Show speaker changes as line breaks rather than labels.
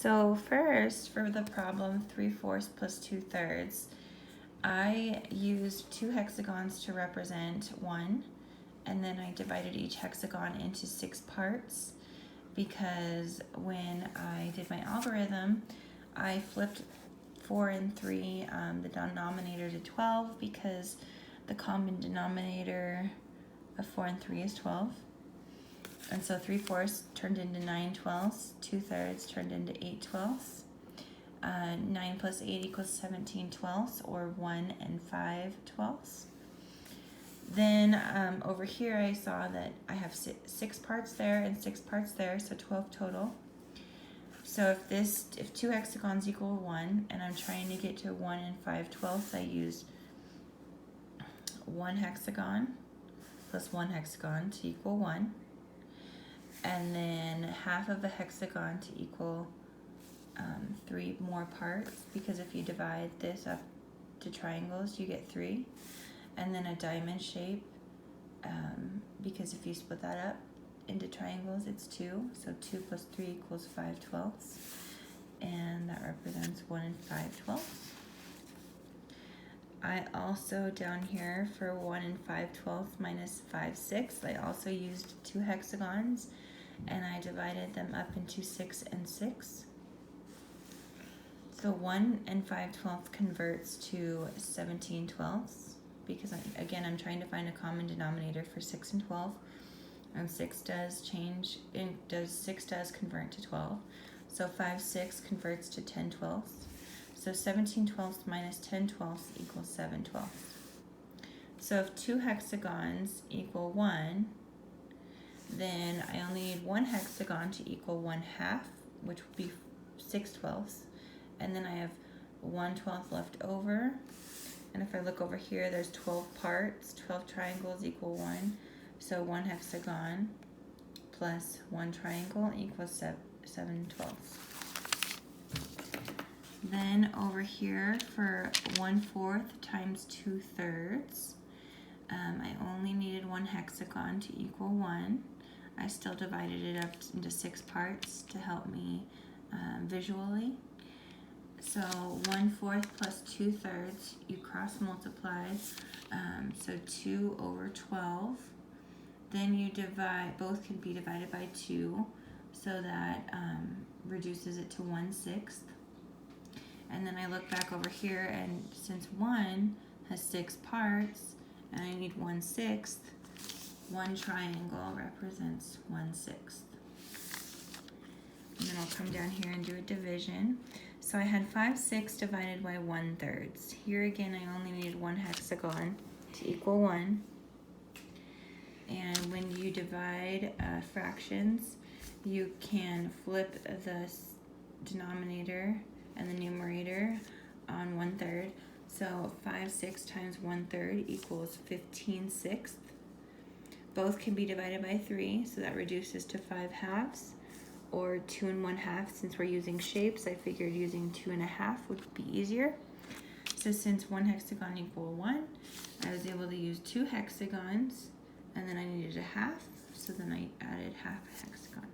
So first, for the problem 3/4 plus 2/3, I used 2 hexagons to represent 1, and then I divided each hexagon into 6 parts because when I did my algorithm, I flipped 4 and 3, the denominator to 12 because the common denominator of 4 and 3 is 12. And so 3/4 turned into 9/12, 2/3 turned into 8/12. 9 plus 8 equals 17/12, or 1 and 5/12. Then over here I saw that I have 6 parts there and 6 parts there, so 12 total. So if 2 hexagons equal 1, and I'm trying to get to 1 and 5/12, I use 1 hexagon plus 1 hexagon to equal 1. And then half of a hexagon to equal 3 more parts, because if you divide this up to triangles, you get 3. And then a diamond shape, because if you split that up into triangles, it's 2. So 2 plus 3 equals 5/12. And that represents 1 and 5/12. I also, down here, for 1 and 5/12 minus 5/6, I also used 2 hexagons, and I divided them up into 6 and 6. So 1 and 5/12 converts to 17/12, because I'm trying to find a common denominator for 6 and 12, and 6 does convert to 12. So 5/6 converts to 10/12. So 17/12 minus 10/12 equals 7/12. So if 2 hexagons equal 1, then I only need 1 hexagon to equal 1/2, which would be 6/12. And then I have 1/12 left over. And if I look over here, there's 12 parts. 12 triangles equal 1. So 1 hexagon plus 1 triangle equals 7/12. Then over here, for 1/4 times 2/3, I only needed 1 hexagon to equal 1. I still divided it up into 6 parts to help me visually. So 1/4 plus 2/3, you cross multiply, so 2 over 12. Then you divide, both can be divided by 2, so that reduces it to 1/6. And then I look back over here, and since 1 has 6 parts, and I need 1/6, 1 triangle represents 1/6. And then I'll come down here and do a division. So I had 5/6 divided by 1/3. Here again, I only needed 1 hexagon to equal 1. And when you divide fractions, you can flip the denominator and the numerator on 1/3. So 5/6 times 1/3 equals 15/6. Both can be divided by 3, so that reduces to 5/2, or 2 1/2. Since we're using shapes, I figured using 2 1/2 would be easier. So since 1 hexagon equal 1, I was able to use 2 hexagons, and then I needed a half, so then I added half a hexagon.